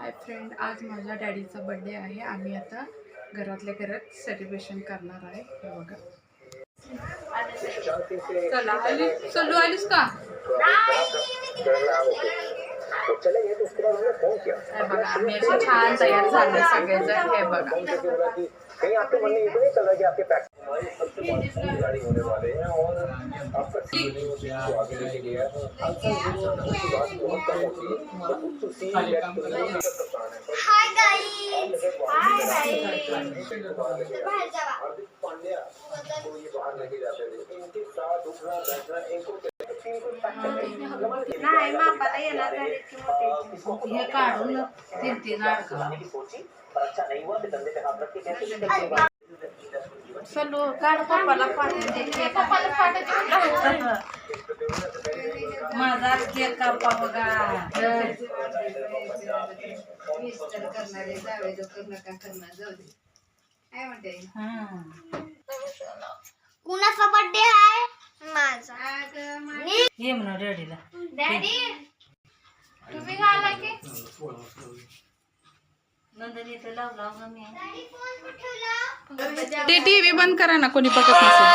Hi friend, आज माझ्या डॅडीचा birthday आहे. आम्ही आता घरातल्या घरात सेलिब्रेशन करणार आहे. हे बघा. चला चलू आलीस का? हे बघा, आम्ही असे छान तयार झाले सगळेजण. हे बघा. कहीं आपके मन में ये तो नहीं चल रहा कि आपके पैक्स सबसे बड़ी गाड़ी होने वाले हैं और आपका आगे लेके गया है बात बहुत कम होती है। हाय गाइस, बाहर जावा पांड्या को ये बाहर लेके जाते थे, इनके साथ उठना बैठना इनको नाही मापाला येणार झाले की मोठे हे काढून तीन सोची पर अच्छा नहीं हुआ कि धंधे पे हाथ रख के कैसे चलो काढ. पप्पाला पाठवते. पप्पाला पाठवते. माझा केक कापा बघा. करणारे जावे जो नका करणार जाऊ दे. काय म्हणते कुणाचा बर्थडे आहे? माझा. ये म्हणा डॅडीला. डॅडी तुम्ही घाला की नंदनी इथे लावला मी. डॅडी फोन कुठे ते टीव्ही बंद करा ना, कोणी बघत नसेल.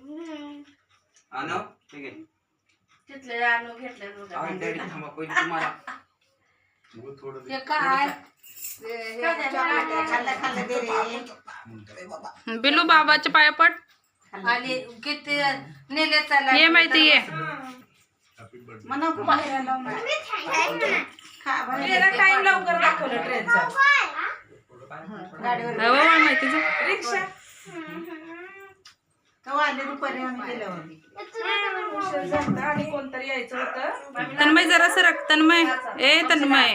आणव ठीक आहे. तिथले आणून घेतले आम्ही डॅडी थांबा पहिले तुम्हाला हे काय खाल्लं खाल्लं दे रे बिलू बाबाच्या पाया पड आणि किती नेले चला हे माहिती आहे म्हणा बाहेर टाइम लवकर दाखवलं ट्रेनचा गाडीवर माहिती रिक्षा कवा आले दुपारी आम्ही गेल्यावर आणि कोणतरी यायचं होतं तन्मय जरा सरक तन्मय ए तन्मय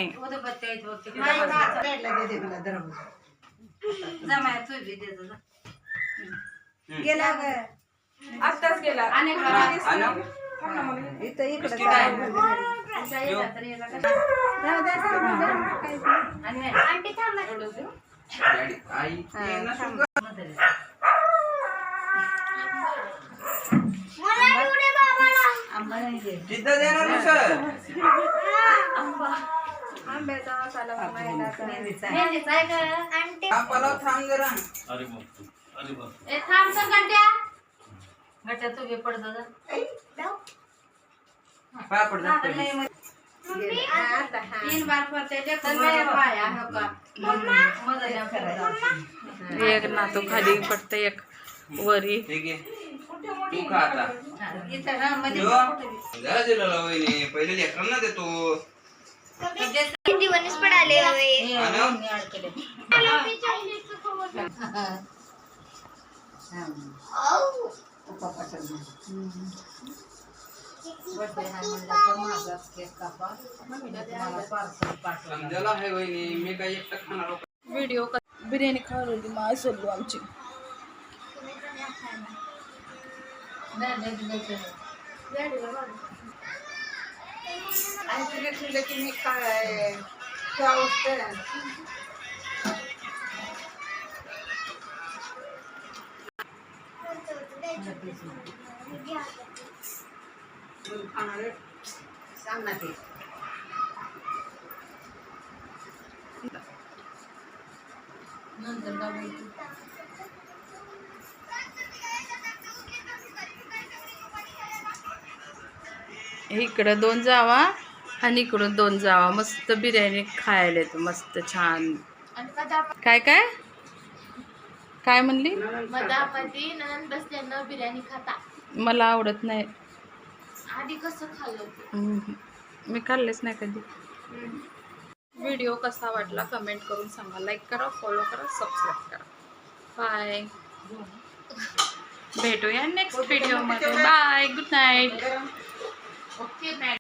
गेला आत्ताच गेला आणव इथं इकडे बिस्किट आहे. यो. आंटी थांबा. डॅडी आई ये ना शुगर. मला एवढे बाबाला. आंबा नाही दे तिथं देणार ना सर. मेहंदीचा आहे का? आंटी हा पलाव थांब जरा. ए थांब तर घंट्या. गट्या तू घे पडदा जा. पाया पड जा पहिले. मम्मी तीन बार पडते ते पाया हो का मजा करायची एक नातू खाली पडते एक वरी ठीक आहे. तू खा आता. इथं ना मध्ये यो. जरा दिलेला वहिनी पहिले लेकरांना देतो. हिंदी वनीस पडाले हवे. आणव. समजायला आहे वहिनी मी काही एकटं खाणार आहोत. व्हिडिओ बिर्याणी खावली माय सोडलो आमची आणि की मी काय खाणार सांग ना ते इकडं 2 जावा आणि इकडून 2 जावा मस्त बिर्याणी खायला येतो मस्त छान काय काय काय म्हणली मधापती नंद बसल्यानं बिर्याणी खाता. मला आवडत नाही आधी कसं खाल्लं होतं? मी खाल्लेच नाही कधी व्हिडिओ कसा वाटला कमेंट करून सांगा लाईक करा फॉलो करा सबस्क्राईब करा बाय भेटूया नेक्स्ट व्हिडिओ मध्ये bye good night okay madam.